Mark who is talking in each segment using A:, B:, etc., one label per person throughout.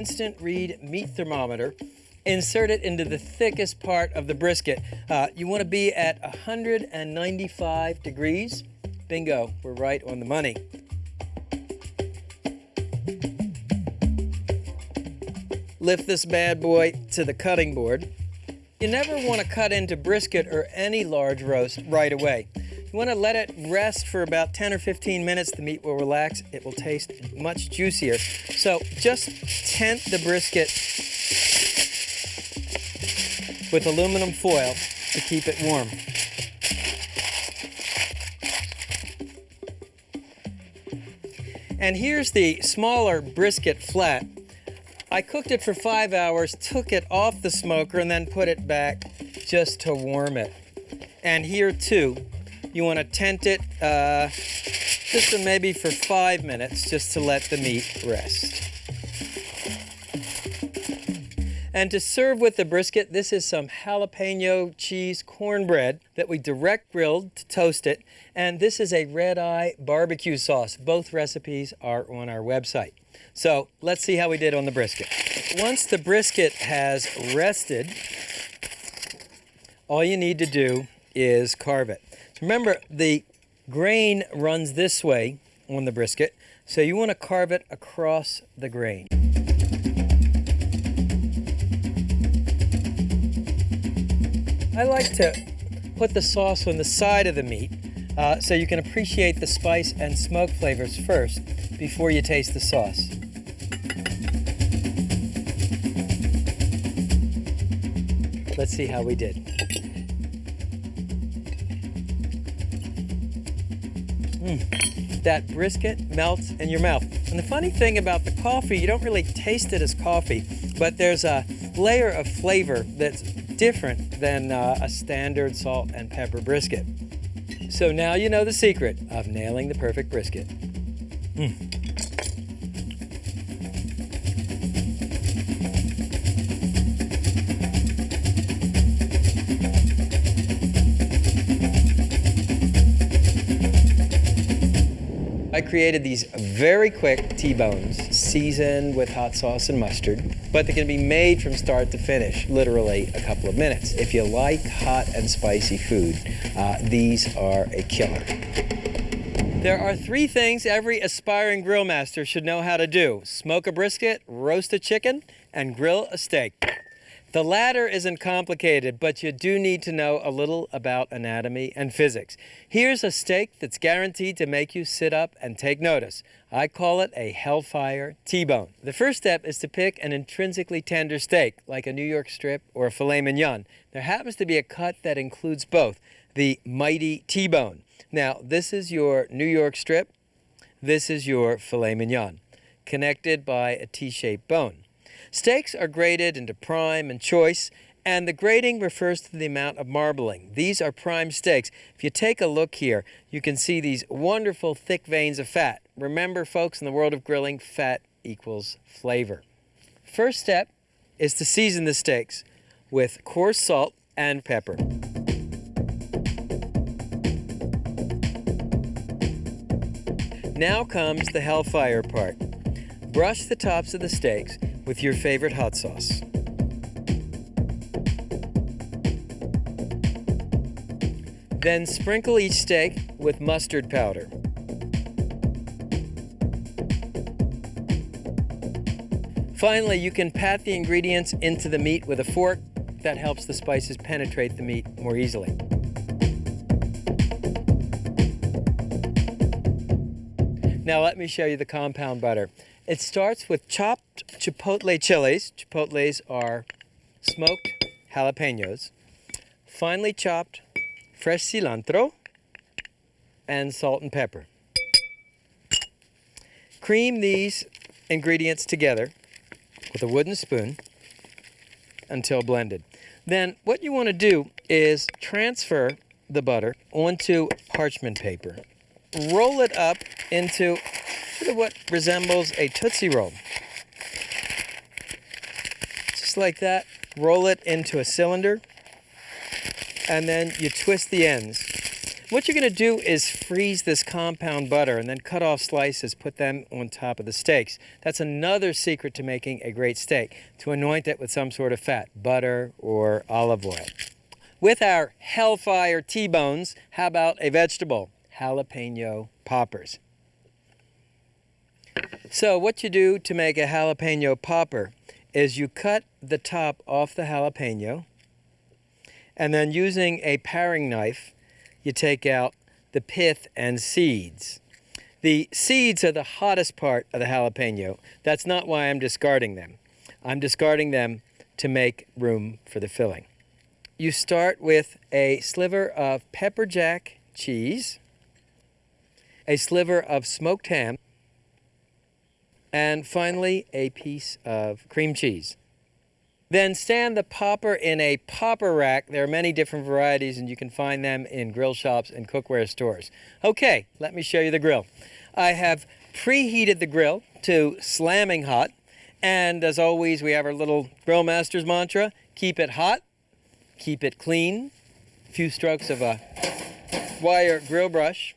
A: instant read meat thermometer. Insert it into the thickest part of the brisket. You want to be at 195 degrees. Bingo, we're right on the money. Lift this bad boy to the cutting board. You never want to cut into brisket or any large roast right away. You want to let it rest for about 10 or 15 minutes. The meat will relax. It will taste much juicier. So just tent the brisket with aluminum foil to keep it warm. And here's the smaller brisket flat. I cooked it for 5 hours, took it off the smoker, and then put it back just to warm it. And here too, you want to tent it just maybe for 5 minutes, just to let the meat rest. And to serve with the brisket, this is some jalapeno cheese cornbread that we direct grilled to toast it. And this is a red eye barbecue sauce. Both recipes are on our website. So let's see how we did on the brisket. Once the brisket has rested, all you need to do is carve it. Remember, the grain runs this way on the brisket, so you want to carve it across the grain. I like to put the sauce on the side of the meat so you can appreciate the spice and smoke flavors first before you taste the sauce. Let's see how we did. That brisket melts in your mouth. And the funny thing about the coffee, you don't really taste it as coffee, but there's a layer of flavor that's different than a standard salt and pepper brisket. So now you know the secret of nailing the perfect brisket. I created these very quick T-bones, seasoned with hot sauce and mustard, but they can be made from start to finish, literally a couple of minutes. If you like hot and spicy food, these are a killer. There are 3 things every aspiring grill master should know how to do: smoke a brisket, roast a chicken, and grill a steak. The latter isn't complicated, but you do need to know a little about anatomy and physics. Here's a steak that's guaranteed to make you sit up and take notice. I call it a Hellfire T-bone. The first step is to pick an intrinsically tender steak, like a New York strip or a filet mignon. There happens to be a cut that includes both, the mighty T-bone. Now, this is your New York strip. This is your filet mignon, connected by a T-shaped bone. Steaks are graded into prime and choice, and the grading refers to the amount of marbling. These are prime steaks. If you take a look here, you can see these wonderful thick veins of fat. Remember, folks, in the world of grilling, fat equals flavor. First step is to season the steaks with coarse salt and pepper. Now comes the hellfire part. Brush the tops of the steaks with your favorite hot sauce. Then sprinkle each steak with mustard powder. Finally, you can pat the ingredients into the meat with a fork. That helps the spices penetrate the meat more easily. Now let me show you the compound butter. It starts with chopped chipotle chilies. Chipotles are smoked jalapenos. Finely chopped fresh cilantro and salt and pepper. Cream these ingredients together with a wooden spoon until blended. Then what you want to do is transfer the butter onto parchment paper. Roll it up into sort of what resembles a Tootsie Roll. Just like that, roll it into a cylinder, and then you twist the ends. What you're going to do is freeze this compound butter and then cut off slices, put them on top of the steaks. That's another secret to making a great steak, to anoint it with some sort of fat, butter or olive oil. With our Hellfire T-bones, how about a vegetable? Jalapeno poppers. So what you do to make a jalapeno popper is you cut the top off the jalapeno, and then using a paring knife, you take out the pith and seeds. The seeds are the hottest part of the jalapeno. That's not why I'm discarding them. I'm discarding them to make room for the filling. You start with a sliver of pepper jack cheese, a sliver of smoked ham, and finally a piece of cream cheese. Then stand the popper in a popper rack. There are many different varieties, and you can find them in grill shops and cookware stores. Okay, let me show you the grill. I have preheated the grill to slamming hot, and as always, we have our little Grill Master's mantra: keep it hot, keep it clean, a few strokes of a wire grill brush,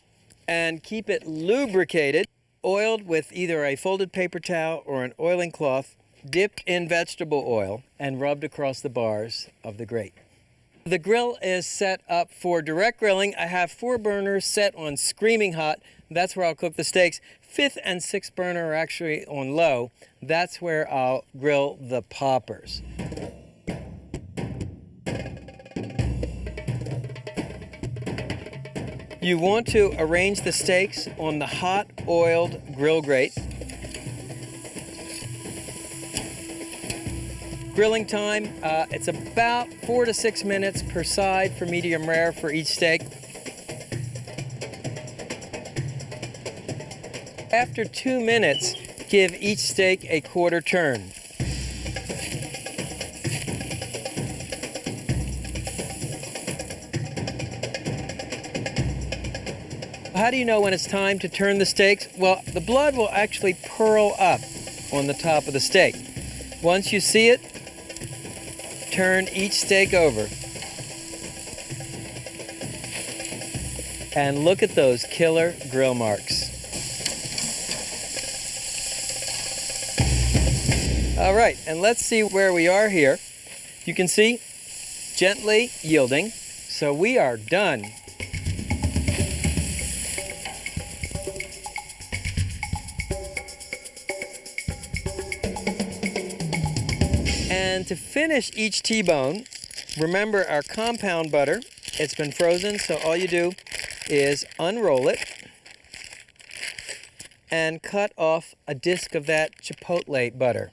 A: and keep it lubricated, oiled with either a folded paper towel or an oiling cloth, dipped in vegetable oil and rubbed across the bars of the grate. The grill is set up for direct grilling. I have 4 burners set on screaming hot. That's where I'll cook the steaks. 5th and 6th burner are actually on low. That's where I'll grill the poppers. You want to arrange the steaks on the hot oiled grill grate. Grilling time, it's about 4 to 6 minutes per side for medium rare for each steak. After 2 minutes, give each steak a quarter turn. How do you know when it's time to turn the steaks? Well, the blood will actually pearl up on the top of the steak. Once you see it, turn each steak over. And look at those killer grill marks. All right, and let's see where we are here. You can see gently yielding, so we are done. And to finish each T-bone, remember our compound butter. It's been frozen, so all you do is unroll it and cut off a disc of that chipotle butter.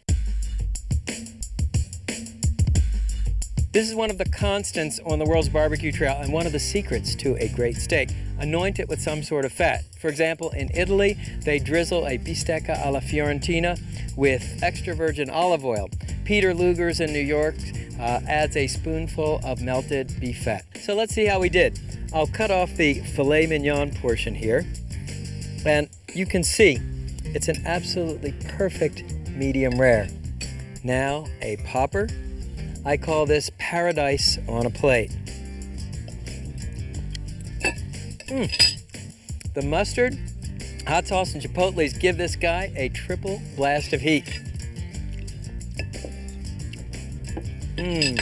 A: This is one of the constants on the world's barbecue trail and one of the secrets to a great steak. Anoint it with some sort of fat. For example, in Italy, they drizzle a bistecca alla fiorentina with extra virgin olive oil. Peter Luger's in New York adds a spoonful of melted beef fat. So let's see how we did. I'll cut off the filet mignon portion here, and you can see it's an absolutely perfect medium rare. Now a popper. I call this paradise on a plate. The mustard, hot sauce, and chipotles give this guy a triple blast of heat. And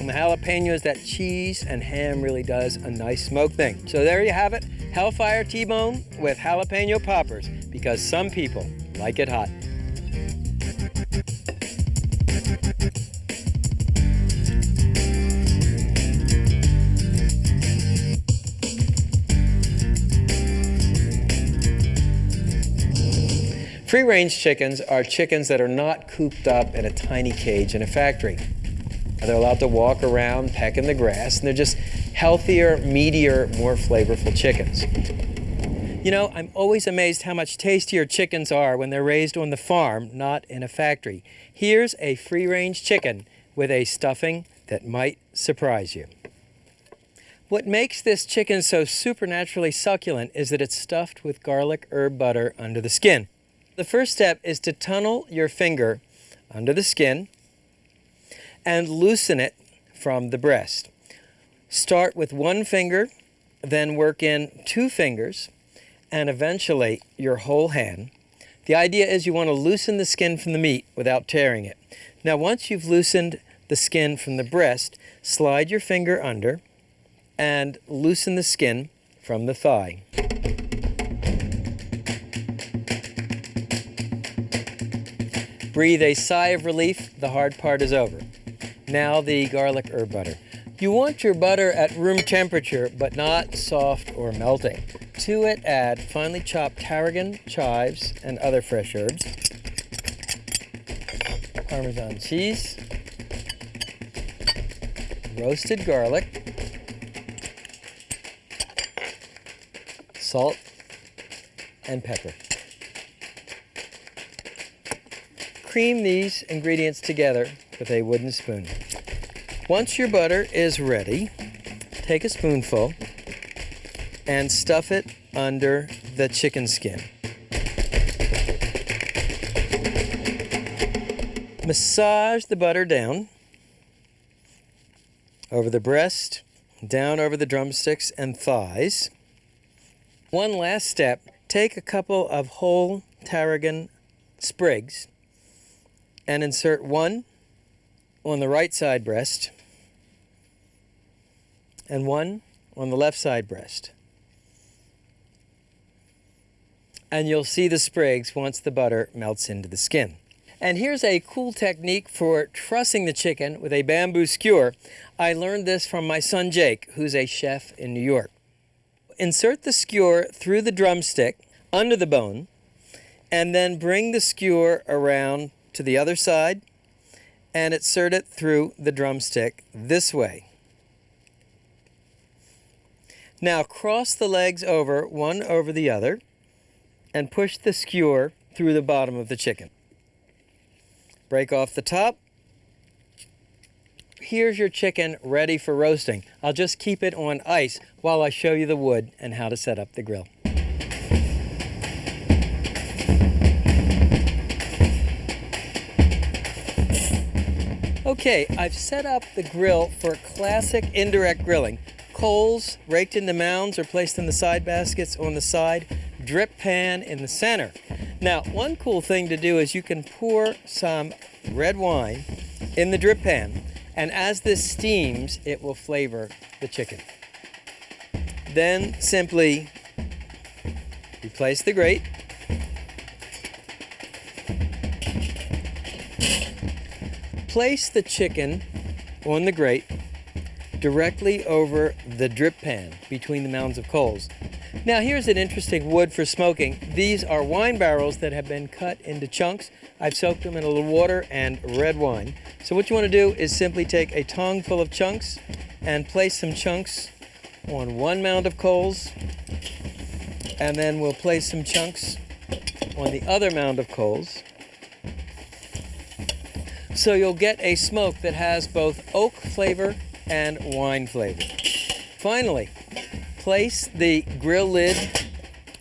A: the jalapenos, that cheese and ham really does a nice smoke thing. So there you have it, Hellfire T-bone with jalapeno poppers, because some people like it hot. Free-range chickens are chickens that are not cooped up in a tiny cage in a factory. They're allowed to walk around, peck in the grass, and they're just healthier, meatier, more flavorful chickens. You know, I'm always amazed how much tastier chickens are when they're raised on the farm, not in a factory. Here's a free-range chicken with a stuffing that might surprise you. What makes this chicken so supernaturally succulent is that it's stuffed with garlic herb butter under the skin. The first step is to tunnel your finger under the skin and loosen it from the breast. Start with one finger then work in 2 fingers and eventually your whole hand. The idea is you want to loosen the skin from the meat without tearing it. Now, once you've loosened the skin from the breast, slide your finger under and loosen the skin from the thigh. Breathe a sigh of relief. The hard part is over. Now the garlic herb butter. You want your butter at room temperature, but not soft or melting. To it, add finely chopped tarragon, chives, and other fresh herbs, Parmesan cheese, roasted garlic, salt, and pepper. Cream these ingredients together with a wooden spoon. Once your butter is ready, take a spoonful and stuff it under the chicken skin. Massage the butter down over the breast, down over the drumsticks and thighs. One last step, take a couple of whole tarragon sprigs and insert one on the right side breast and one on the left side breast. And you'll see the sprigs once the butter melts into the skin. And here's a cool technique for trussing the chicken with a bamboo skewer. I learned this from my son Jake, who's a chef in New York. Insert the skewer through the drumstick under the bone, and then bring the skewer around to the other side and insert it through the drumstick this way. Now cross the legs over, one over the other, and push the skewer through the bottom of the chicken. Break off the top. Here's your chicken ready for roasting. I'll just keep it on ice while I show you the wood and how to set up the grill. Okay, I've set up the grill for classic indirect grilling. Coals raked into mounds or placed in the side baskets on the side, drip pan in the center. Now, one cool thing to do is you can pour some red wine in the drip pan, and as this steams, it will flavor the chicken. Then simply replace the grate. Place the chicken on the grate directly over the drip pan between the mounds of coals. Now here's an interesting wood for smoking. These are wine barrels that have been cut into chunks. I've soaked them in a little water and red wine. So what you want to do is simply take a tongue full of chunks and place some chunks on one mound of coals, and then we'll place some chunks on the other mound of coals. So you'll get a smoke that has both oak flavor and wine flavor. Finally, place the grill lid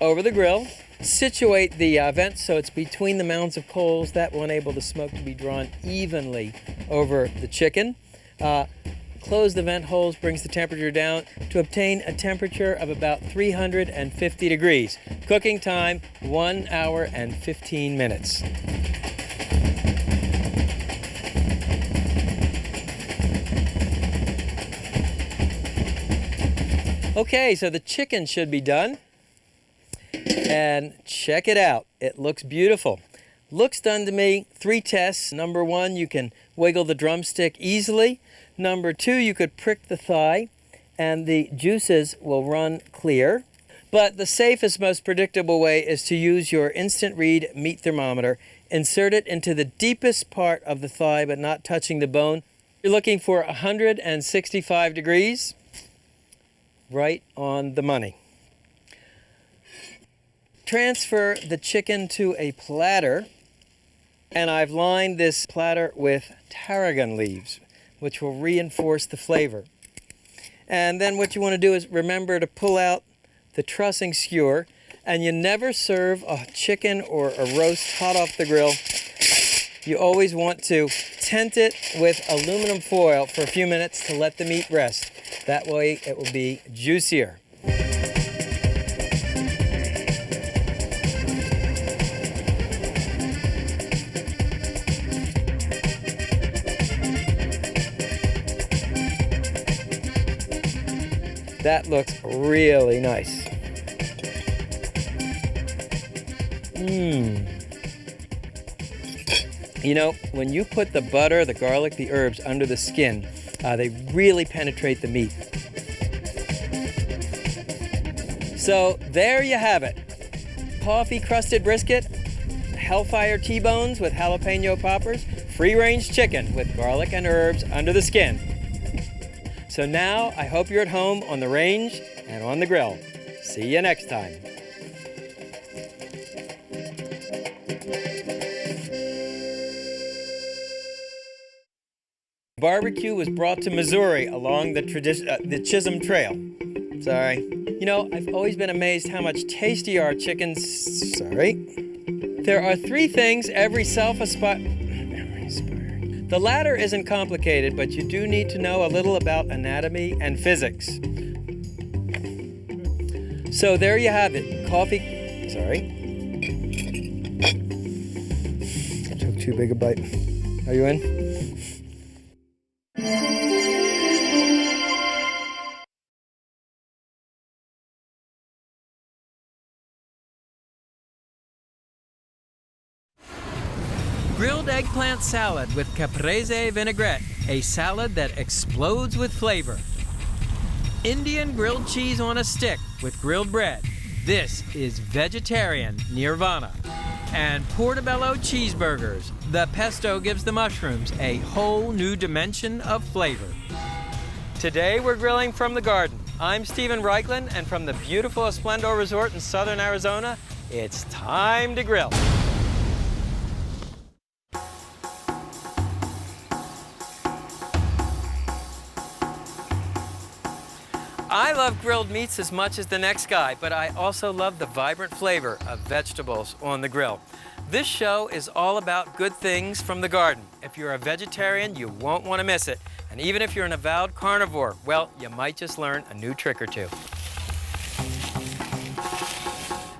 A: over the grill. Situate the vent so it's between the mounds of coals. That will enable the smoke to be drawn evenly over the chicken. Close the vent holes, brings the temperature down to obtain a temperature of about 350 degrees. Cooking time, 1 hour and 15 minutes. Okay, so the chicken should be done. And check it out. It looks beautiful. Looks done to me. 3 tests. Number 1, you can wiggle the drumstick easily. Number 2, you could prick the thigh and the juices will run clear. But the safest, most predictable way is to use your instant read meat thermometer. Insert it into the deepest part of the thigh but not touching the bone. You're looking for 165 degrees. Right on the money. Transfer the chicken to a platter, and I've lined this platter with tarragon leaves, which will reinforce the flavor. And then what you want to do is remember to pull out the trussing skewer, and you never serve a chicken or a roast hot off the grill. You always want to tent it with aluminum foil for a few minutes to let the meat rest. That way it will be juicier. That looks really nice. You know, when you put the butter, the garlic, the herbs under the skin, they really penetrate the meat. So there you have it. Coffee-crusted brisket, Hellfire T-bones with jalapeno poppers, free-range chicken with garlic and herbs under the skin. So now I hope you're at home on the range and on the grill. See you next time. Barbecue was brought to Missouri along the Chisholm Trail. Sorry. You know, I've always been amazed how much tastier our chickens... Sorry. There are 3 things every self-aspiring... The latter isn't complicated, but you do need to know a little about anatomy and physics. So there you have it. Coffee... Sorry. I took too big a bite. Are you in? Grilled eggplant salad with caprese vinaigrette, a salad that explodes with flavor. Indian grilled cheese on a stick with grilled bread. This is vegetarian nirvana. And portobello cheeseburgers. The pesto gives the mushrooms a whole new dimension of flavor. Today we're grilling from the garden. I'm Stephen Reichlin, and from the beautiful Esplendor Resort in southern Arizona, it's time to grill. I love grilled meats as much as the next guy, but I also love the vibrant flavor of vegetables on the grill. This show is all about good things from the garden. If you're a vegetarian, you won't want to miss it. And even if you're an avowed carnivore, well, you might just learn a new trick or two.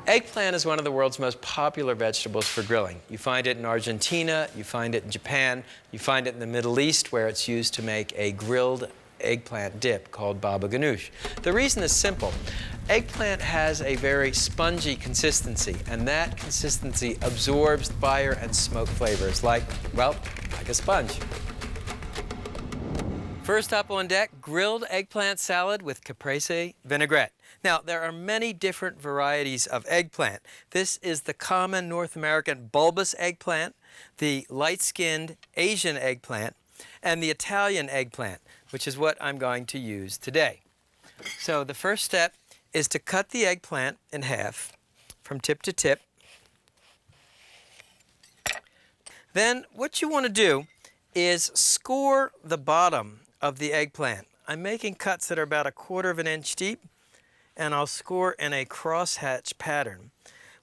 A: Eggplant is one of the world's most popular vegetables for grilling. You find it in Argentina, you find it in Japan, you find it in the Middle East, where it's used to make a grilled eggplant dip called baba ganoush. The reason is simple. Eggplant has a very spongy consistency, and that consistency absorbs fire and smoke flavors like a sponge. First up on deck, grilled eggplant salad with caprese vinaigrette. Now, there are many different varieties of eggplant. This is the common North American bulbous eggplant, the light-skinned Asian eggplant, and the Italian eggplant, which is what I'm going to use today. So the first step is to cut the eggplant in half from tip to tip. Then what you want to do is score the bottom of the eggplant. I'm making cuts that are about 1/4 of an inch deep, and I'll score in a crosshatch pattern.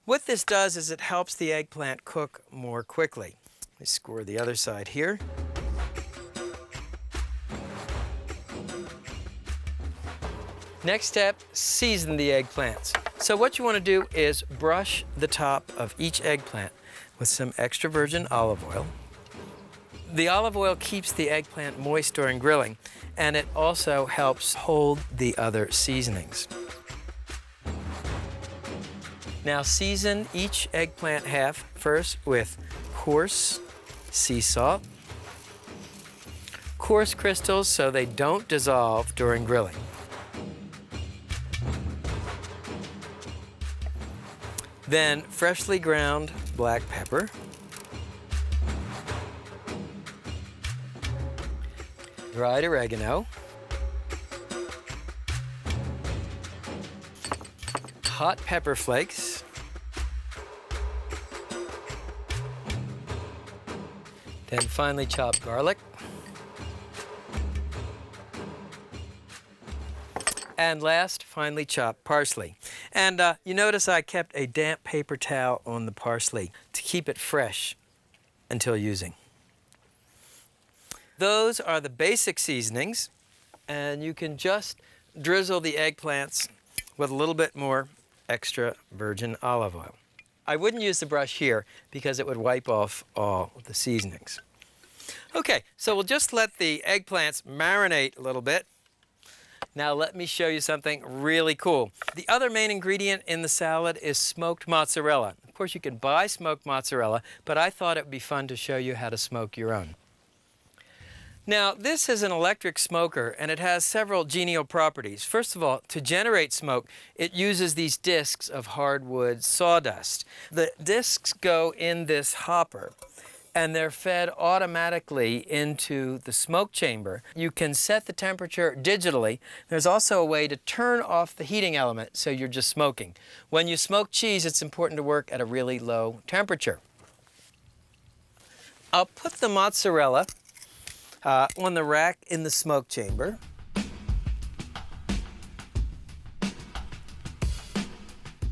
A: What this does is it helps the eggplant cook more quickly. Let me score the other side here. Next step, season the eggplants. So what you want to do is brush the top of each eggplant with some extra virgin olive oil. The olive oil keeps the eggplant moist during grilling, and it also helps hold the other seasonings. Now season each eggplant half first with coarse sea salt, coarse crystals so they don't dissolve during grilling. Then freshly ground black pepper, dried oregano, hot pepper flakes, then finely chopped garlic, and last, finely chopped parsley. And you notice I kept a damp paper towel on the parsley to keep it fresh until using. Those are the basic seasonings, and you can just drizzle the eggplants with a little bit more extra virgin olive oil. I wouldn't use the brush here because it would wipe off all the seasonings. Okay, so we'll just let the eggplants marinate a little bit. Now let me show you something really cool. The other main ingredient in the salad is smoked mozzarella. Of course, you can buy smoked mozzarella, but I thought it would be fun to show you how to smoke your own. Now, this is an electric smoker, and it has several genial properties. First of all, to generate smoke, it uses these discs of hardwood sawdust. The discs go in this hopper, and they're fed automatically into the smoke chamber. You can set the temperature digitally. There's also a way to turn off the heating element so you're just smoking. When you smoke cheese, it's important to work at a really low temperature. I'll put the mozzarella on the rack in the smoke chamber.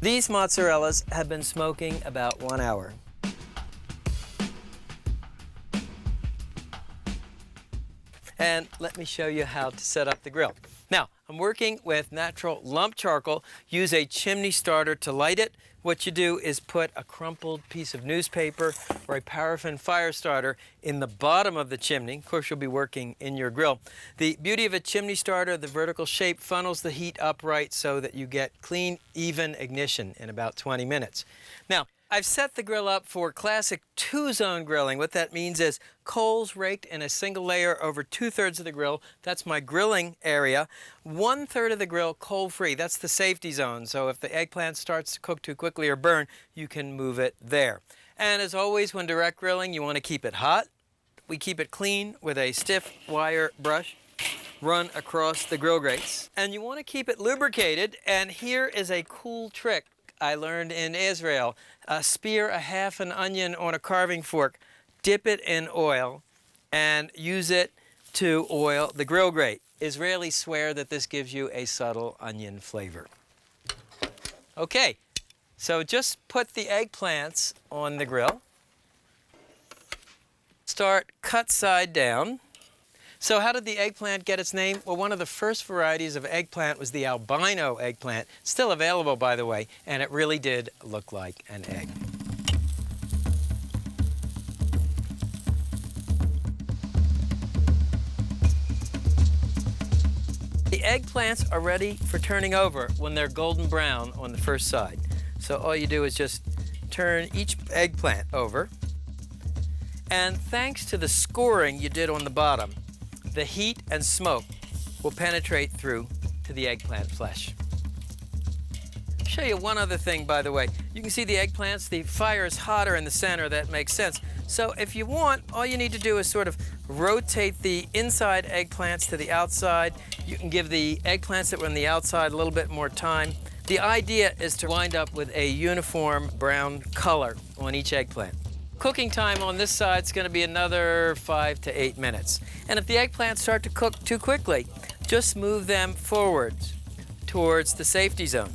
A: These mozzarellas have been smoking about 1 hour. And let me show you how to set up the grill. Now, I'm working with natural lump charcoal. Use a chimney starter to light it. What you do is put a crumpled piece of newspaper or a paraffin fire starter in the bottom of the chimney. Of course, you'll be working in your grill. The beauty of a chimney starter, the vertical shape funnels the heat upright so that you get clean, even ignition in about 20 minutes. Now, I've set the grill up for classic two-zone grilling. What that means is coals raked in a single layer over 2/3 of the grill. That's my grilling area. 1/3 of the grill coal-free. That's the safety zone. So if the eggplant starts to cook too quickly or burn, you can move it there. And as always, when direct grilling, you want to keep it hot. We keep it clean with a stiff wire brush run across the grill grates. And you want to keep it lubricated. And here is a cool trick I learned in Israel. Spear a half an onion on a carving fork, dip it in oil, and use it to oil the grill grate. Israelis swear that this gives you a subtle onion flavor. Okay, so just put the eggplants on the grill. Start cut side down. So how did the eggplant get its name? Well, one of the first varieties of eggplant was the albino eggplant. Still available, by the way, and it really did look like an egg. The eggplants are ready for turning over when they're golden brown on the first side. So all you do is just turn each eggplant over. And thanks to the scoring you did on the bottom, the heat and smoke will penetrate through to the eggplant flesh. I'll show you one other thing, by the way. You can see the eggplants, the fire is hotter in the center. That makes sense. So if you want, all you need to do is sort of rotate the inside eggplants to the outside. You can give the eggplants that were on the outside a little bit more time. The idea is to wind up with a uniform brown color on each eggplant. Cooking time on this side is going to be another 5 to 8 minutes. And if the eggplants start to cook too quickly, just move them forwards towards the safety zone.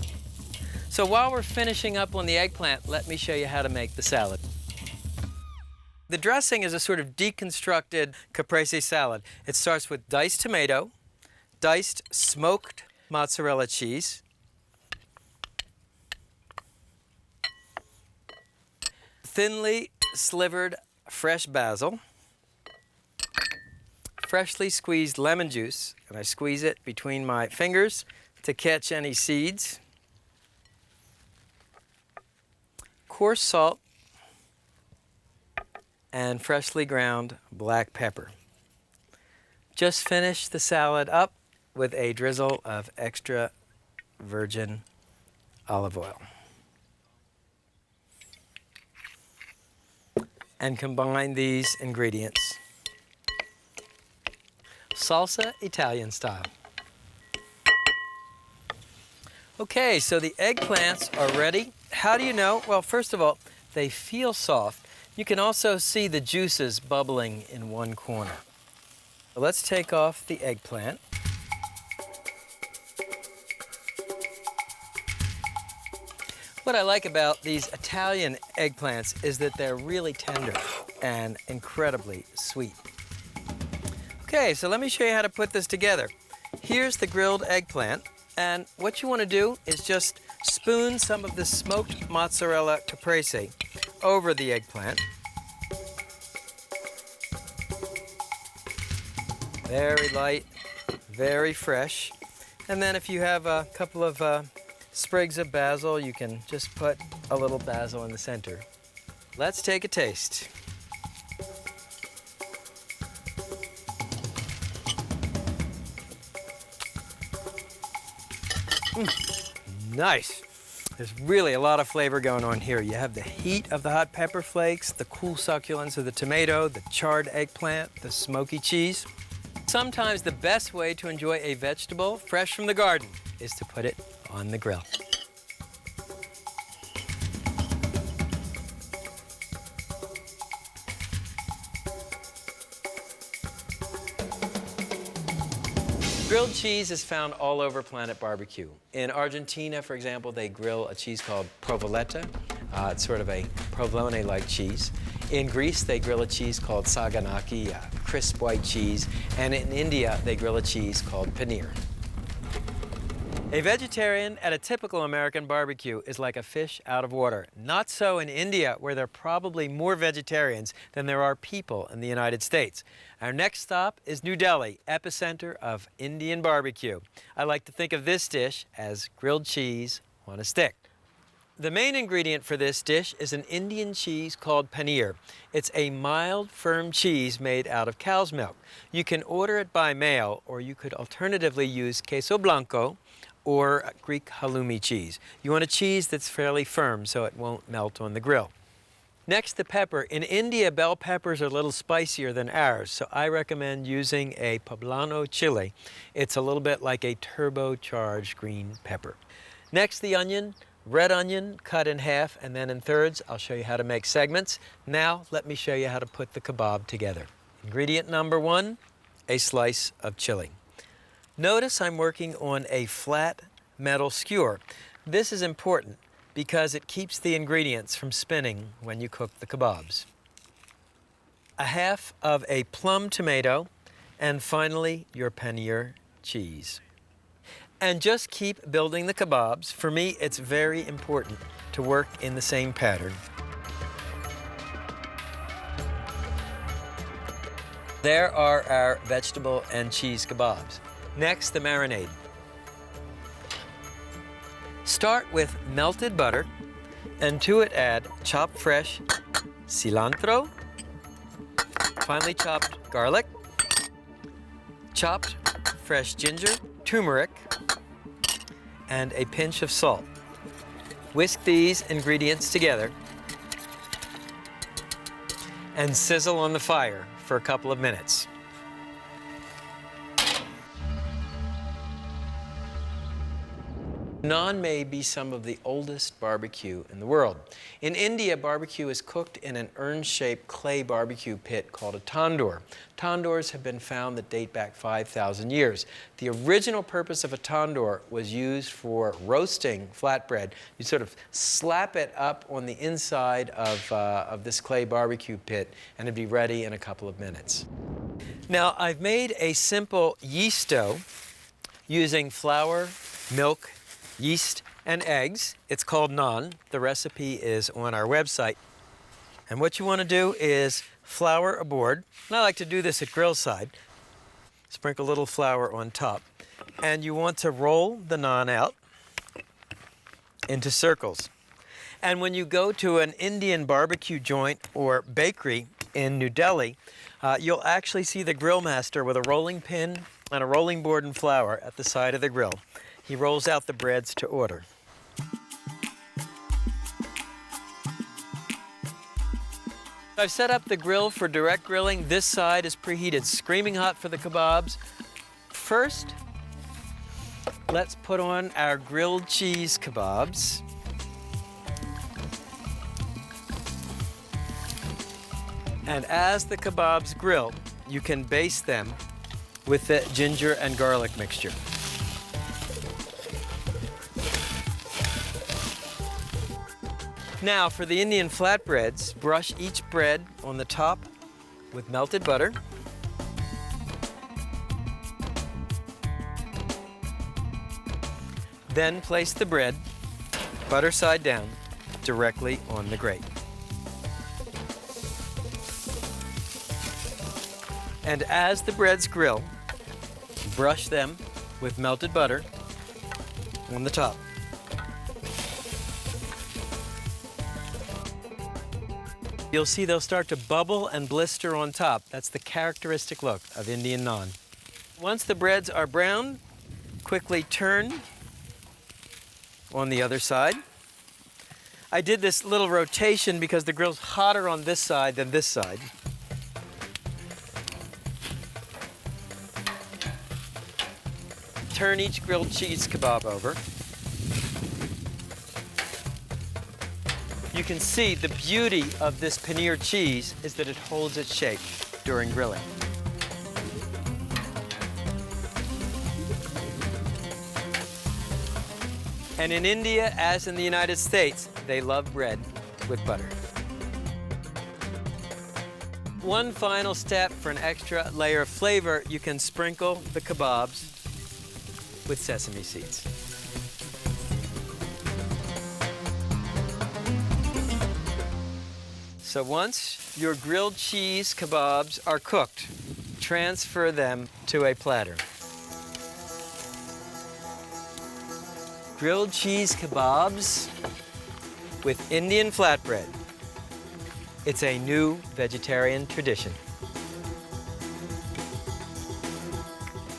A: So while we're finishing up on the eggplant, let me show you how to make the salad. The dressing is a sort of deconstructed caprese salad. It starts with diced tomato, diced smoked mozzarella cheese, thinly slivered fresh basil, freshly squeezed lemon juice, and I squeeze it between my fingers to catch any seeds, coarse salt, and freshly ground black pepper. Just finish the salad up with a drizzle of extra virgin olive oil. And combine these ingredients. Salsa Italian style. Okay, so the eggplants are ready. How do you know? Well, first of all, they feel soft. You can also see the juices bubbling in one corner. So let's take off the eggplant. What I like about these Italian eggplants is that they're really tender and incredibly sweet. Okay, so let me show you how to put this together. Here's the grilled eggplant, and what you want to do is just spoon some of the smoked mozzarella caprese over the eggplant. Very light, very fresh. And then if you have a couple of sprigs of basil, you can just put a little basil in the center. Let's take a taste. Nice. There's really a lot of flavor going on here. You have the heat of the hot pepper flakes, the cool succulence of the tomato, the charred eggplant, the smoky cheese. Sometimes the best way to enjoy a vegetable fresh from the garden is to put it on the grill. Grilled cheese is found all over Planet Barbecue. In Argentina, for example, they grill a cheese called provoletta. It's sort of a provolone-like cheese. In Greece, they grill a cheese called saganaki, crisp white cheese. And in India, they grill a cheese called paneer. A vegetarian at a typical American barbecue is like a fish out of water. Not so in India, where there are probably more vegetarians than there are people in the United States. Our next stop is New Delhi, epicenter of Indian barbecue. I like to think of this dish as grilled cheese on a stick. The main ingredient for this dish is an Indian cheese called paneer. It's a mild, firm cheese made out of cow's milk. You can order it by mail, or you could alternatively use queso blanco or Greek halloumi cheese. You want a cheese that's fairly firm so it won't melt on the grill. Next, the pepper. In India, bell peppers are a little spicier than ours, so I recommend using a poblano chili. It's a little bit like a turbocharged green pepper. Next, the onion. Red onion cut in half and then in thirds. I'll show you how to make segments. Now, let me show you how to put the kebab together. Ingredient number 1, a slice of chili. Notice I'm working on a flat metal skewer. This is important because it keeps the ingredients from spinning when you cook the kebabs. A half of a plum tomato, and finally your paneer cheese. And just keep building the kebabs. For me, it's very important to work in the same pattern. There are our vegetable and cheese kebabs. Next, the marinade. Start with melted butter, and to it add chopped fresh cilantro, finely chopped garlic, chopped fresh ginger, turmeric, and a pinch of salt. Whisk these ingredients together and sizzle on the fire for a couple of minutes. Naan may be some of the oldest barbecue in the world. In India, barbecue is cooked in an urn-shaped clay barbecue pit called a tandoor. Tandoors have been found that date back 5,000 years. The original purpose of a tandoor was used for roasting flatbread. You sort of slap it up on the inside of this clay barbecue pit, and it'd be ready in a couple of minutes. Now, I've made a simple yeast dough using flour, milk, yeast, and eggs. It's called naan. The recipe is on our website. And what you want to do is flour a board. And I like to do this at grill side. Sprinkle a little flour on top. And you want to roll the naan out into circles. And when you go to an Indian barbecue joint or bakery in New Delhi, you'll actually see the grill master with a rolling pin and a rolling board and flour at the side of the grill. He rolls out the breads to order. I've set up the grill for direct grilling. This side is preheated, screaming hot for the kebabs. First, let's put on our grilled cheese kebabs. And as the kebabs grill, you can baste them with the ginger and garlic mixture. Now, for the Indian flatbreads, brush each bread on the top with melted butter. Then place the bread, butter side down, directly on the grate. And as the breads grill, brush them with melted butter on the top. You'll see they'll start to bubble and blister on top. That's the characteristic look of Indian naan. Once the breads are brown, quickly turn on the other side. I did this little rotation because the grill's hotter on this side than this side. Turn each grilled cheese kebab over. You can see the beauty of this paneer cheese is that it holds its shape during grilling. And in India, as in the United States, they love bread with butter. One final step for an extra layer of flavor, you can sprinkle the kebabs with sesame seeds. So once your grilled cheese kebabs are cooked, transfer them to a platter. Grilled cheese kebabs with Indian flatbread. It's a new vegetarian tradition.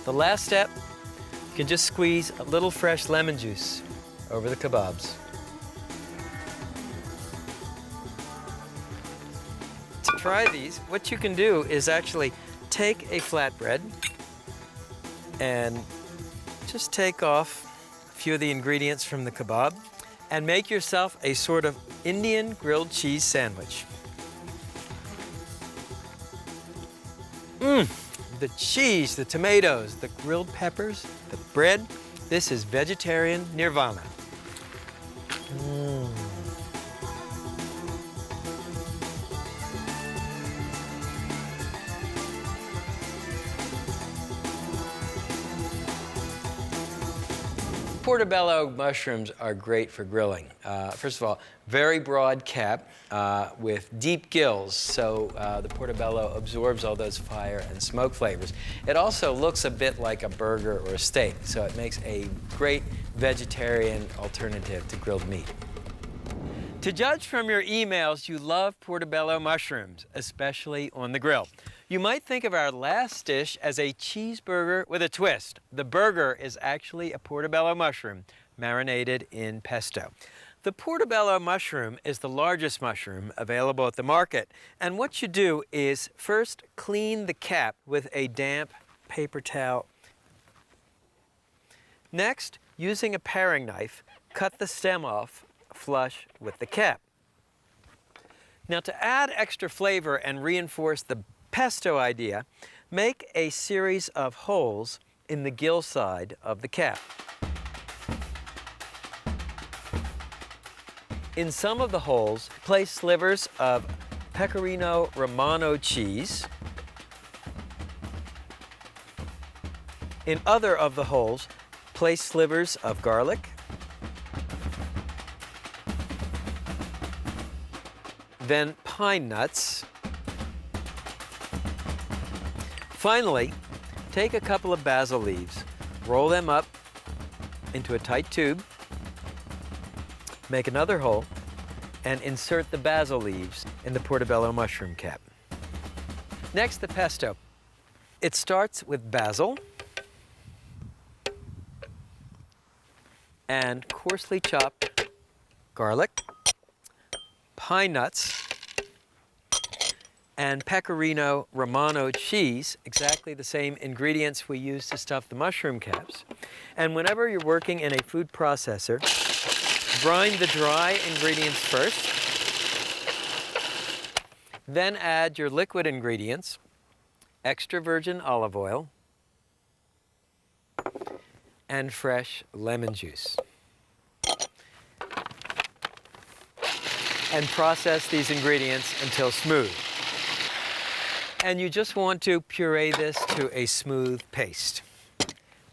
A: The last step, you can just squeeze a little fresh lemon juice over the kebabs. To try these, what you can do is actually take a flatbread and just take off a few of the ingredients from the kebab and make yourself a sort of Indian grilled cheese sandwich. The cheese, the tomatoes, the grilled peppers, the bread, this is vegetarian nirvana. Portobello mushrooms are great for grilling. First of all, very broad cap with deep gills, so the portobello absorbs all those fire and smoke flavors. It also looks a bit like a burger or a steak, so it makes a great vegetarian alternative to grilled meat. To judge from your emails, you love portobello mushrooms, especially on the grill. You might think of our last dish as a cheeseburger with a twist. The burger is actually a portobello mushroom marinated in pesto. The portobello mushroom is the largest mushroom available at the market. And what you do is first clean the cap with a damp paper towel. Next, using a paring knife, cut the stem off flush with the cap. Now, to add extra flavor and reinforce the pesto idea, make a series of holes in the gill side of the cap. In some of the holes, place slivers of Pecorino Romano cheese. In other of the holes, place slivers of garlic, then pine nuts. Finally, take a couple of basil leaves, roll them up into a tight tube, make another hole, and insert the basil leaves in the portobello mushroom cap. Next, the pesto. It starts with basil and coarsely chopped garlic, pine nuts, and Pecorino Romano cheese, exactly the same ingredients we use to stuff the mushroom caps. And whenever you're working in a food processor, brine the dry ingredients first, then add your liquid ingredients, extra virgin olive oil, and fresh lemon juice. And process these ingredients until smooth. And you just want to puree this to a smooth paste.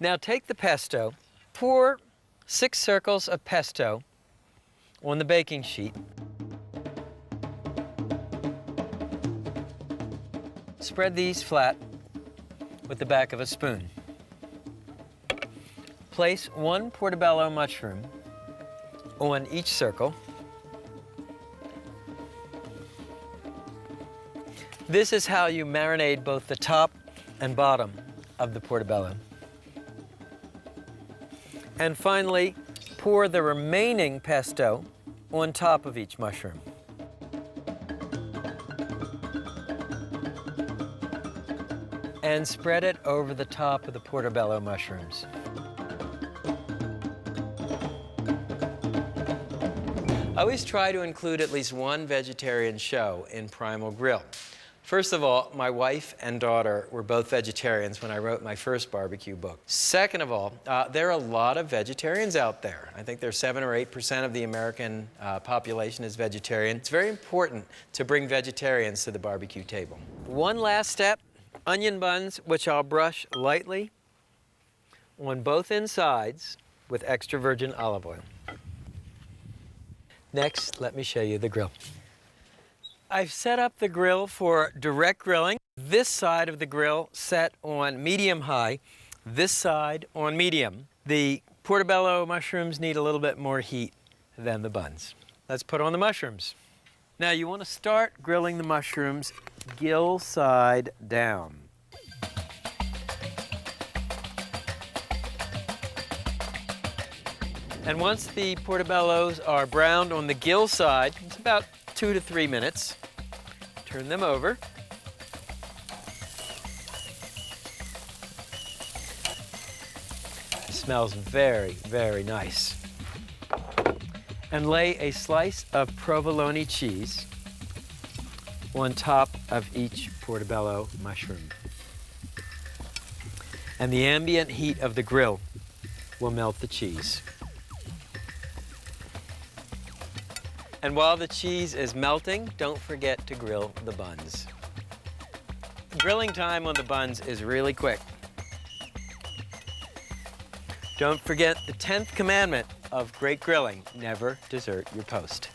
A: Now take the pesto, pour 6 circles of pesto on the baking sheet. Spread these flat with the back of a spoon. Place one portobello mushroom on each circle. This is how you marinate both the top and bottom of the portobello. And finally, pour the remaining pesto on top of each mushroom. And spread it over the top of the portobello mushrooms. I always try to include at least one vegetarian show in Primal Grill. First of all, my wife and daughter were both vegetarians when I wrote my first barbecue book. Second of all, there are a lot of vegetarians out there. I think there's 7 or 8% of the American population is vegetarian. It's very important to bring vegetarians to the barbecue table. One last step, onion buns, which I'll brush lightly on both insides with extra virgin olive oil. Next, let me show you the grill. I've set up the grill for direct grilling. This side of the grill set on medium-high, this side on medium. The portobello mushrooms need a little bit more heat than the buns. Let's put on the mushrooms. Now you want to start grilling the mushrooms gill side down. And once the portobellos are browned on the gill side, it's about 2 to 3 minutes. Turn them over. It smells very, very nice. And lay a slice of provolone cheese on top of each portobello mushroom. And the ambient heat of the grill will melt the cheese. And while the cheese is melting, don't forget to grill the buns. Grilling time on the buns is really quick. Don't forget the 10th commandment of great grilling, never desert your post.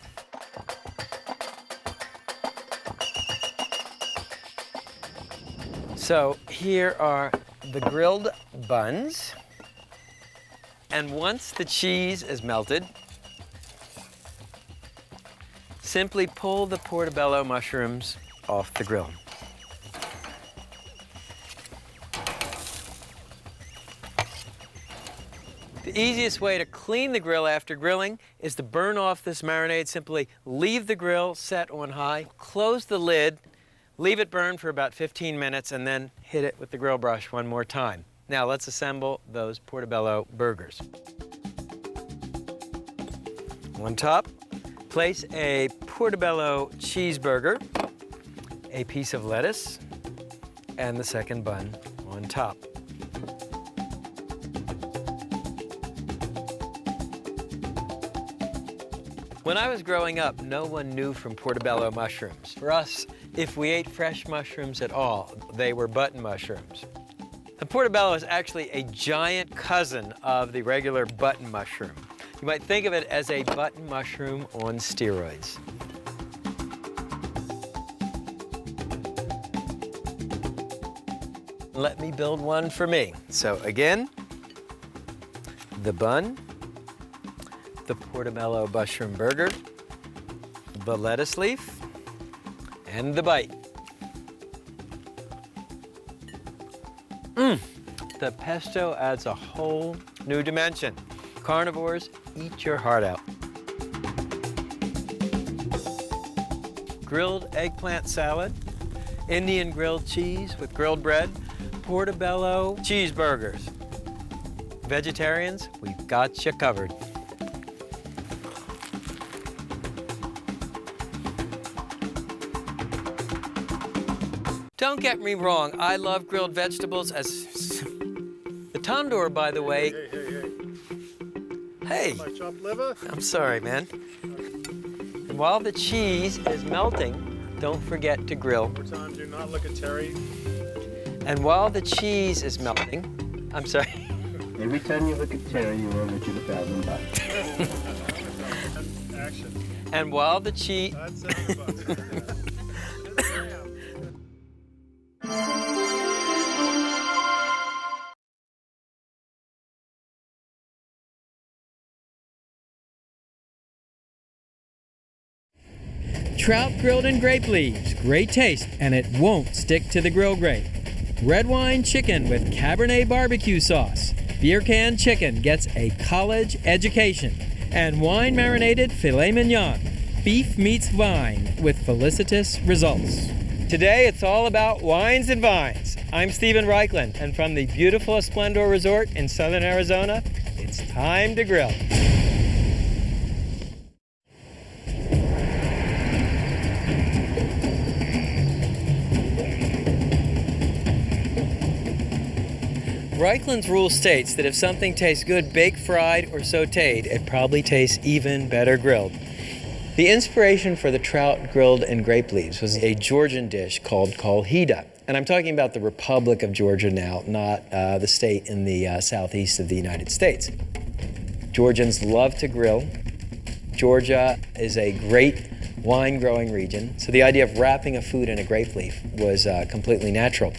A: So here are the grilled buns. And once the cheese is melted, simply pull the portobello mushrooms off the grill. The easiest way to clean the grill after grilling is to burn off this marinade. Simply leave the grill set on high, close the lid, leave it burn for about 15 minutes, and then hit it with the grill brush one more time. Now let's assemble those portobello burgers. On top, place a portobello cheeseburger, a piece of lettuce, and the second bun on top. When I was growing up, no one knew from portobello mushrooms. For us, if we ate fresh mushrooms at all, they were button mushrooms. The portobello is actually a giant cousin of the regular button mushroom. You might think of it as a button mushroom on steroids. Let me build one for me. So again, the bun, the portobello mushroom burger, the lettuce leaf, and the bite. The pesto adds a whole new dimension. Carnivores, eat your heart out. Grilled eggplant salad, Indian grilled cheese with grilled bread, portobello cheeseburgers. Vegetarians, we've got you covered. Don't get me wrong, I love grilled vegetables as... The tandoor, by the way... Hey!
B: My chopped liver?
A: I'm sorry, man. And while the cheese is melting, don't forget to grill.
B: More time, do not look at Terry.
A: And while the cheese is melting... I'm sorry.
C: Every time you look at Terry, you owe Richard $1,000.
B: Action.
A: And while the cheese...
B: That's $7.
D: Trout grilled in grape leaves. Great taste, and it won't stick to the grill grate. Red wine chicken with Cabernet barbecue sauce. Beer can chicken gets a college education. And wine marinated filet mignon. Beef meets vine with felicitous results.
A: Today it's all about wines and vines. I'm Stephen Reichland, and from the beautiful Esplendor Resort in southern Arizona, it's time to grill. Reichland's rule states that if something tastes good baked, fried, or sautéed, it probably tastes even better grilled. The inspiration for the trout grilled in grape leaves was a Georgian dish called kolhida. And I'm talking about the Republic of Georgia now, not the state in the southeast of the United States. Georgians love to grill. Georgia is a great wine growing region, so the idea of wrapping a food in a grape leaf was completely natural.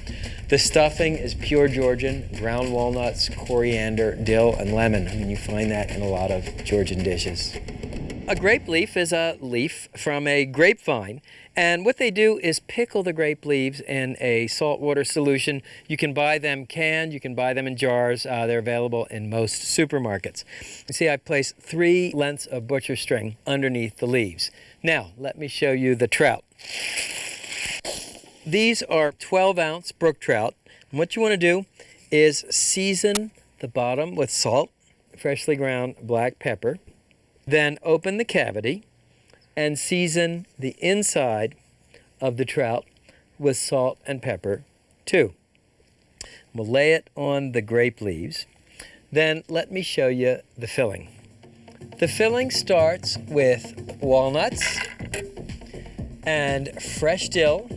A: The stuffing is pure Georgian, ground walnuts, coriander, dill, and lemon. I mean, you find that in a lot of Georgian dishes. A grape leaf is a leaf from a grapevine, and what they do is pickle the grape leaves in a saltwater solution. You can buy them canned, you can buy them in jars. They're available in most supermarkets. You see, I placed 3 lengths of butcher string underneath the leaves. Now, let me show you the trout. These are 12-ounce brook trout. And what you want to do is season the bottom with salt, freshly ground black pepper, then open the cavity and season the inside of the trout with salt and pepper too. We'll lay it on the grape leaves. Then let me show you the filling. The filling starts with walnuts and fresh dill,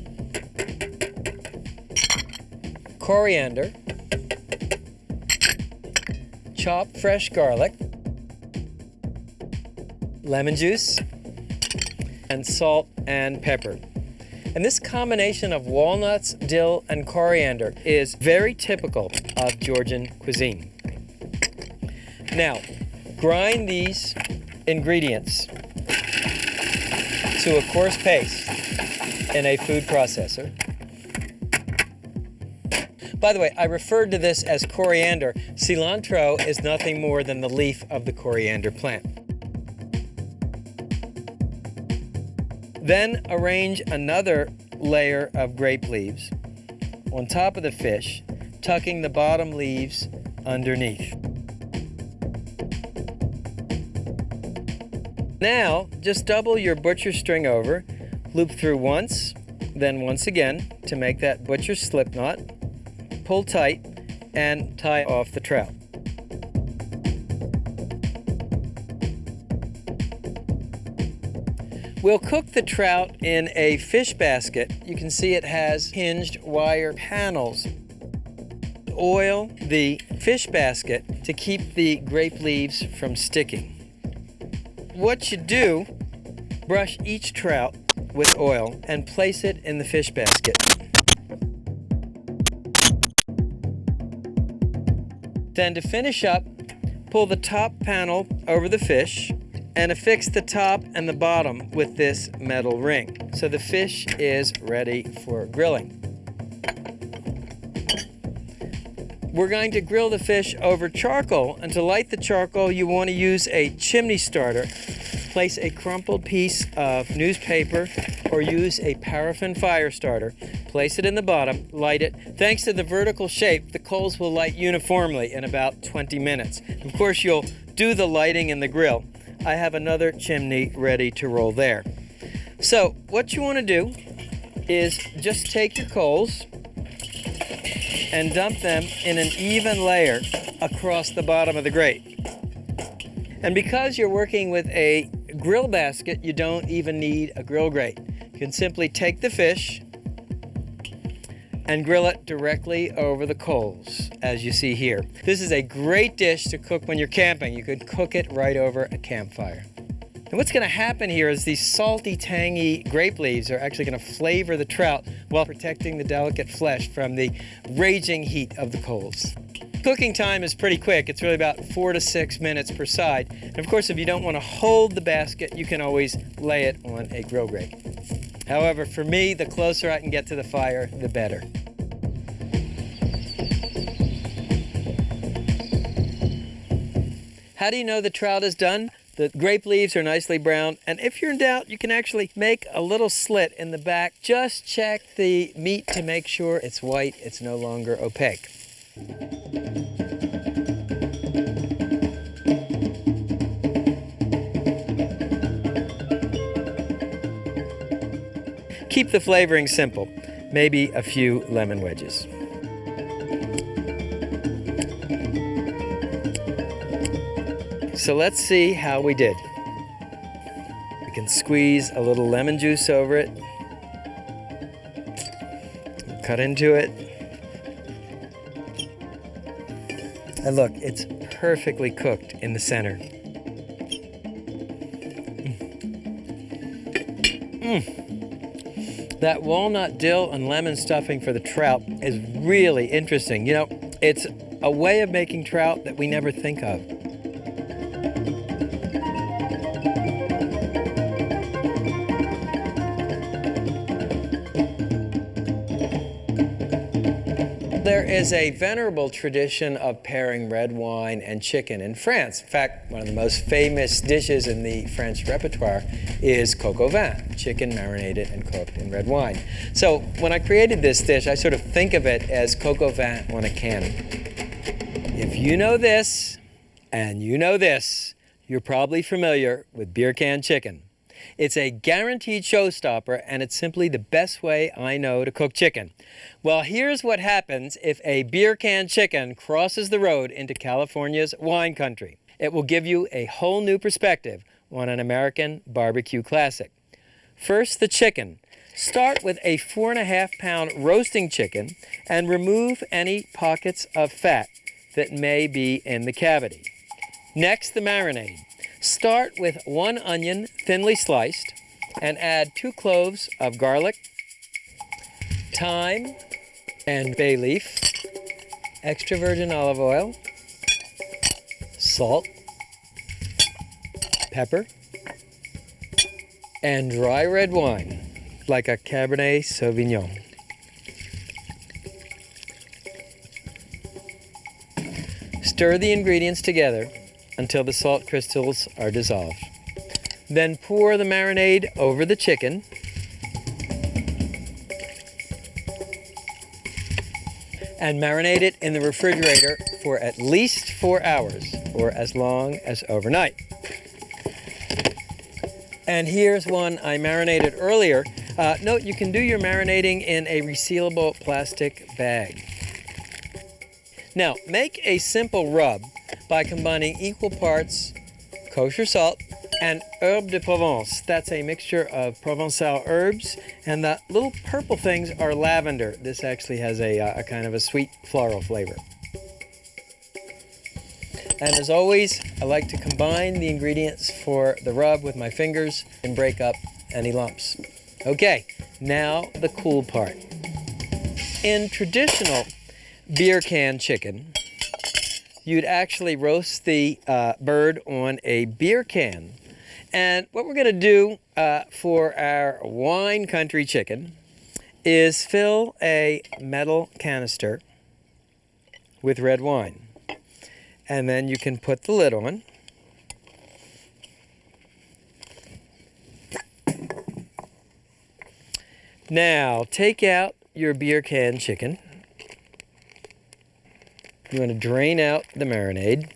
A: coriander, chopped fresh garlic, lemon juice, and salt and pepper. And this combination of walnuts, dill, and coriander is very typical of Georgian cuisine. Now, grind these ingredients to a coarse paste in a food processor. By the way, I referred to this as coriander. Cilantro is nothing more than the leaf of the coriander plant. Then arrange another layer of grape leaves on top of the fish, tucking the bottom leaves underneath. Now, just double your butcher string over, loop through once, then once again to make that butcher slip knot. Pull tight and tie off the trout. We'll cook the trout in a fish basket. You can see it has hinged wire panels. Oil the fish basket to keep the grape leaves from sticking. What you do, brush each trout with oil and place it in the fish basket. Then to finish up, pull the top panel over the fish and affix the top and the bottom with this metal ring. So the fish is ready for grilling. We're going to grill the fish over charcoal, and to light the charcoal you want to use a chimney starter. Place a crumpled piece of newspaper or use a paraffin fire starter. Place it in the bottom, light it. Thanks to the vertical shape, the coals will light uniformly in about 20 minutes. Of course, you'll do the lighting in the grill. I have another chimney ready to roll there. So what you want to do is just take your coals and dump them in an even layer across the bottom of the grate. And because you're working with a grill basket, you don't even need a grill grate. You can simply take the fish and grill it directly over the coals, as you see here. This is a great dish to cook when you're camping. You could cook it right over a campfire. And what's going to happen here is these salty, tangy grape leaves are actually going to flavor the trout while protecting the delicate flesh from the raging heat of the coals. Cooking time is pretty quick. It's really about 4 to 6 minutes per side. And of course, if you don't want to hold the basket, you can always lay it on a grill grate. However, for me, the closer I can get to the fire, the better. How do you know the trout is done? The grape leaves are nicely browned, and if you're in doubt, you can actually make a little slit in the back. Just check the meat to make sure it's white, it's no longer opaque. Keep the flavoring simple, maybe a few lemon wedges. So let's see how we did. We can squeeze a little lemon juice over it, cut into it, and look, it's perfectly cooked in the center. That walnut, dill, and lemon stuffing for the trout is really interesting. You know, it's a way of making trout that we never think of. There is a venerable tradition of pairing red wine and chicken in France. In fact, one of the most famous dishes in the French repertoire is coq au vin, chicken marinated and cooked in red wine. So when I created this dish, I sort of think of it as coq au vin on a cannon. If you know this, and you know this, you're probably familiar with beer can chicken. It's a guaranteed showstopper, and it's simply the best way I know to cook chicken. Well, here's what happens if a beer can chicken crosses the road into California's wine country. It will give you a whole new perspective on an American barbecue classic. First, the chicken. Start with a 4.5-pound roasting chicken and remove any pockets of fat that may be in the cavity. Next, the marinade. Start with 1 onion thinly sliced and add 2 cloves of garlic, thyme and bay leaf, extra virgin olive oil, salt, pepper, and dry red wine, like a Cabernet Sauvignon. Stir the ingredients together until the salt crystals are dissolved. Then pour the marinade over the chicken. And marinate it in the refrigerator for at least 4 hours, or as long as overnight. And here's one I marinated earlier. Note, you can do your marinating in a resealable plastic bag. Now, make a simple rub by combining equal parts kosher salt and herbe de Provence. That's a mixture of Provençal herbs, and the little purple things are lavender. This actually has a kind of a sweet floral flavor. And as always, I like to combine the ingredients for the rub with my fingers and break up any lumps. Okay, now the cool part. In traditional beer can chicken, you'd actually roast the bird on a beer can. And what we're going to do for our wine country chicken is fill a metal canister with red wine. And then you can put the lid on. Now, take out your beer can chicken. You want to drain out the marinade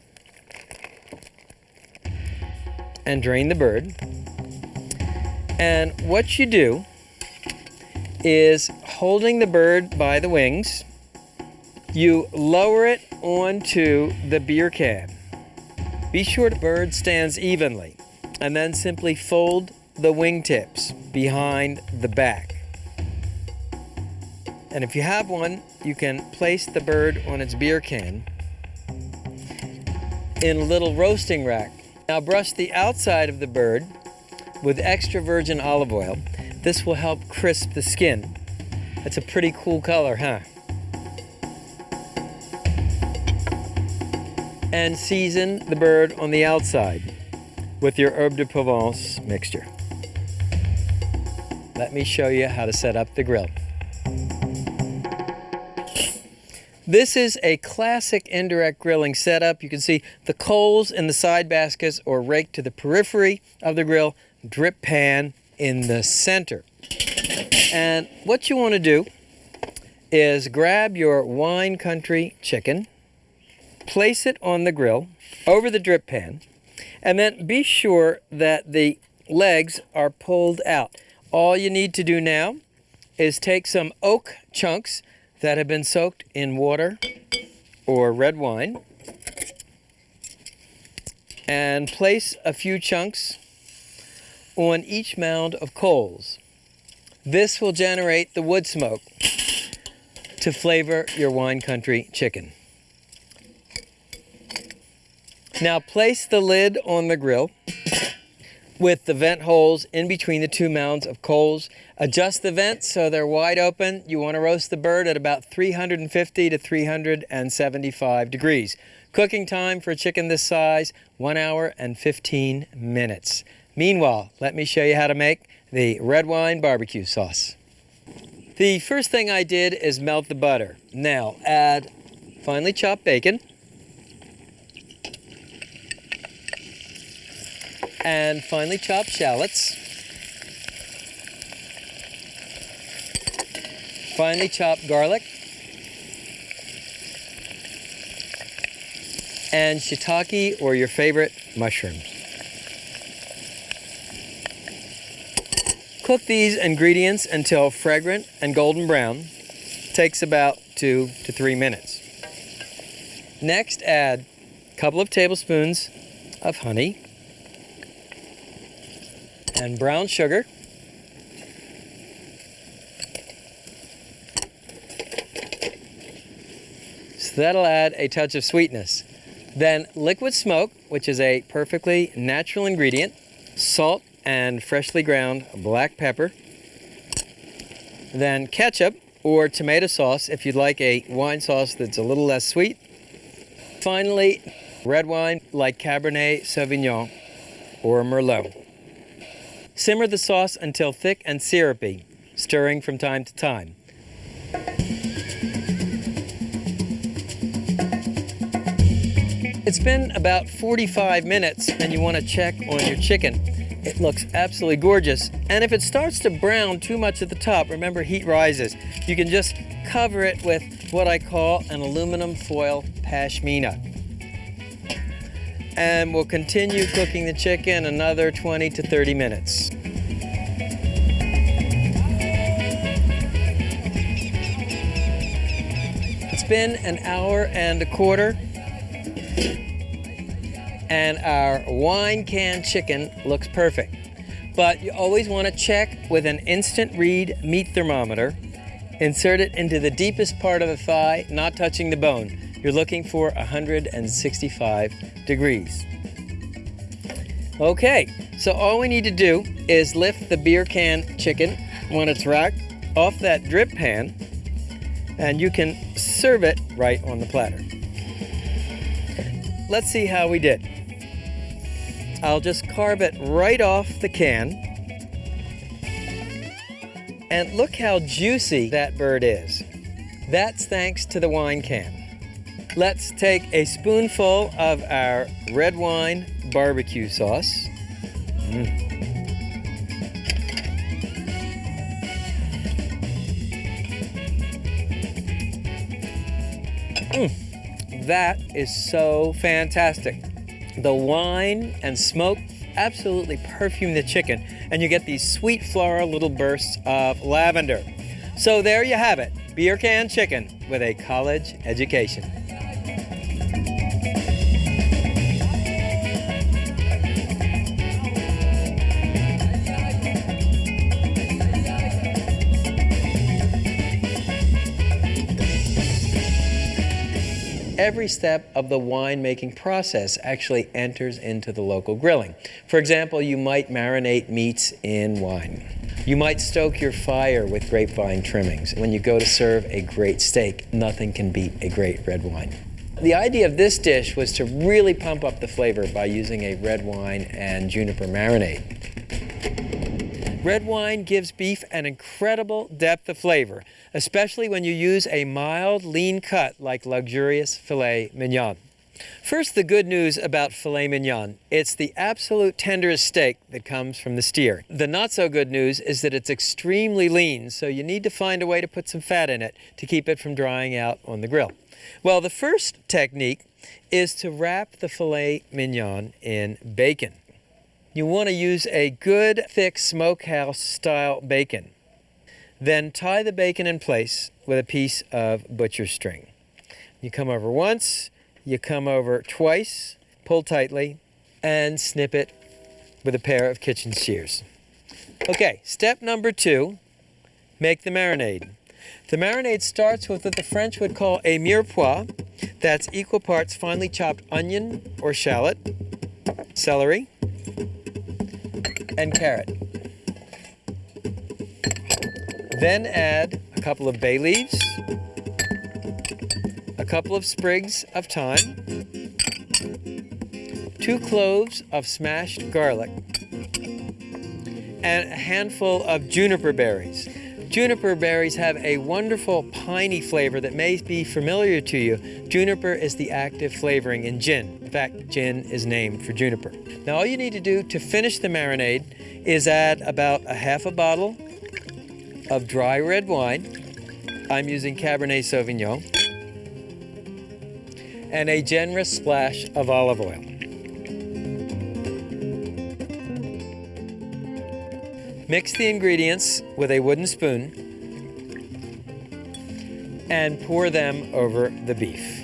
A: and drain the bird. And what you do is, holding the bird by the wings, you lower it onto the beer can. Be sure the bird stands evenly, and then simply fold the wingtips behind the back. And if you have one, you can place the bird on its beer can in a little roasting rack. Now brush the outside of the bird with extra virgin olive oil. This will help crisp the skin. That's a pretty cool color, huh? And season the bird on the outside with your herbe de Provence mixture. let me show you how to set up the grill. This is a classic indirect grilling setup. You can see the coals in the side baskets or raked to the periphery of the grill, drip pan in the center. And what you want to do is grab your wine country chicken, place it on the grill over the drip pan, and then be sure that the legs are pulled out. All you need to do now is take some oak chunks that have been soaked in water or red wine and place a few chunks on each mound of coals. This will generate the wood smoke to flavor your wine country chicken. Now place the lid on the grill with the vent holes in between the two mounds of coals. Adjust the vents so they're wide open. You want to roast the bird at about 350 to 375 degrees. Cooking time for a chicken this size, 1 hour and 15 minutes. Meanwhile, let me show you how to make the red wine barbecue sauce. The first thing I did is melt the butter. Now add finely chopped bacon and finely chopped shallots, finely chopped garlic, and shiitake or your favorite mushrooms. Cook these ingredients until fragrant and golden brown. Takes about 2 to 3 minutes. Next, add a couple of tablespoons of honey and brown sugar. So that'll add a touch of sweetness. Then liquid smoke, which is a perfectly natural ingredient, salt and freshly ground black pepper. Then ketchup or tomato sauce if you'd like a wine sauce that's a little less sweet. Finally, red wine like Cabernet Sauvignon or Merlot. Simmer the sauce until thick and syrupy, stirring from time to time. It's been about 45 minutes and you want to check on your chicken. It looks absolutely gorgeous. And if it starts to brown too much at the top, remember heat rises. You can just cover it with what I call an aluminum foil pashmina. And we'll continue cooking the chicken another 20 to 30 minutes. It's been an hour and a quarter. And our wine can chicken looks perfect. But you always want to check with an instant read meat thermometer. Insert it into the deepest part of the thigh, not touching the bone. You're looking for 165 degrees. Okay, so all we need to do is lift the beer can chicken when it's racked off that drip pan, and you can serve it right on the platter. Let's see how we did. I'll just carve it right off the can. And look how juicy that bird is. That's thanks to the wine can. Let's take a spoonful of our red wine barbecue sauce. That is so fantastic. The wine and smoke absolutely perfume the chicken, and you get these sweet floral little bursts of lavender. So there you have it, beer can chicken with a college education. Every step of the winemaking process actually enters into the local grilling. For example, you might marinate meats in wine. You might stoke your fire with grapevine trimmings. When you go to serve a great steak, nothing can beat a great red wine. The idea of this dish was to really pump up the flavor by using a red wine and juniper marinade. Red wine gives beef an incredible depth of flavor, especially when you use a mild, lean cut like luxurious filet mignon. First, the good news about filet mignon. It's the absolute tenderest steak that comes from the steer. The not so good news is that it's extremely lean, so you need to find a way to put some fat in it to keep it from drying out on the grill. Well, the first technique is to wrap the filet mignon in bacon. You want to use a good, thick smokehouse-style bacon. Then tie the bacon in place with a piece of butcher's string. You come over once, you come over twice, pull tightly, and snip it with a pair of kitchen shears. Okay, step number 2, make the marinade. The marinade starts with what the French would call a mirepoix. That's equal parts finely chopped onion or shallot, celery, and carrot. Then add a couple of bay leaves, a couple of sprigs of thyme, 2 cloves of smashed garlic, and a handful of juniper berries. Juniper berries have a wonderful piney flavor that may be familiar to you. Juniper is the active flavoring in gin. In fact, gin is named for juniper. Now all you need to do to finish the marinade is add about a half a bottle of dry red wine. I'm using Cabernet Sauvignon. And a generous splash of olive oil. Mix the ingredients with a wooden spoon and pour them over the beef.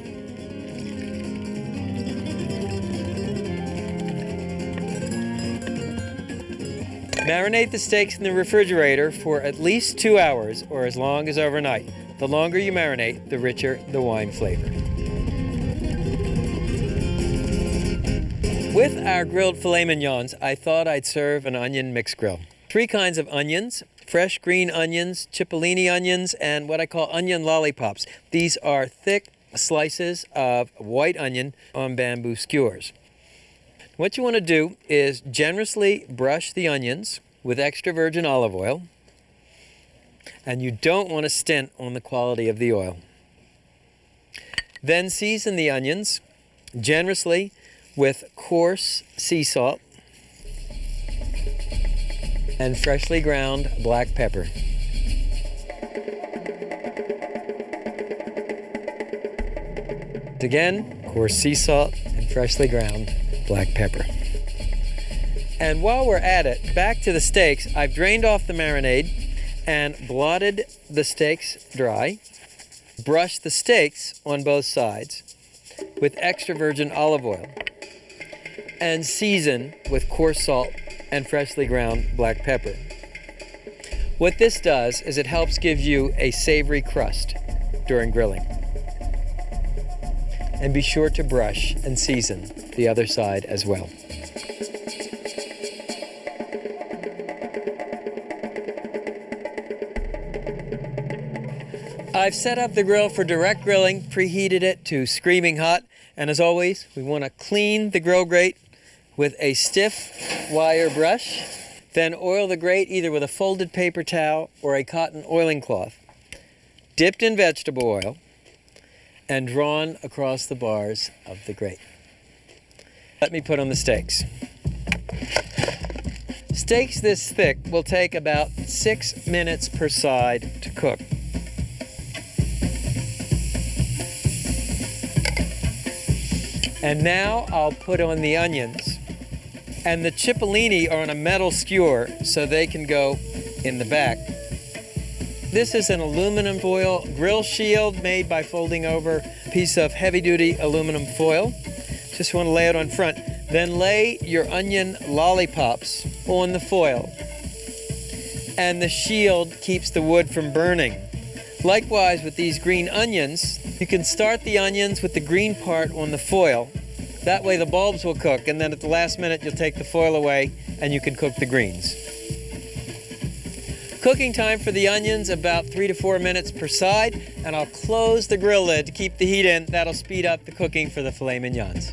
A: Marinate the steaks in the refrigerator for at least 2 hours or as long as overnight. The longer you marinate, the richer the wine flavor. With our grilled filet mignons, I thought I'd serve an onion mixed grill. 3 kinds of onions, fresh green onions, cipollini onions, and what I call onion lollipops. These are thick slices of white onion on bamboo skewers. What you want to do is generously brush the onions with extra virgin olive oil, and you don't want to stint on the quality of the oil. Then season the onions generously with coarse sea salt and freshly ground black pepper. Again, coarse sea salt and freshly ground black pepper. And while we're at it, back to the steaks. I've drained off the marinade and blotted the steaks dry. Brushed the steaks on both sides with extra virgin olive oil and season with coarse salt and freshly ground black pepper. What this does is it helps give you a savory crust during grilling. And be sure to brush and season the other side as well. I've set up the grill for direct grilling, preheated it to screaming hot, and as always, we want to clean the grill grate with a stiff wire brush, then oil the grate either with a folded paper towel or a cotton oiling cloth, dipped in vegetable oil, and drawn across the bars of the grate. Let me put on the steaks. Steaks this thick will take about 6 minutes per side to cook. And now I'll put on the onions. And the cipollini are on a metal skewer so they can go in the back. This is an aluminum foil grill shield made by folding over a piece of heavy-duty aluminum foil. Just want to lay it on front. Then lay your onion lollipops on the foil. And the shield keeps the wood from burning. Likewise with these green onions, you can start the onions with the green part on the foil. That way the bulbs will cook, and then at the last minute you'll take the foil away and you can cook the greens. Cooking time for the onions about 3 to 4 minutes per side, and I'll close the grill lid to keep the heat in. That'll speed up the cooking for the filet mignons.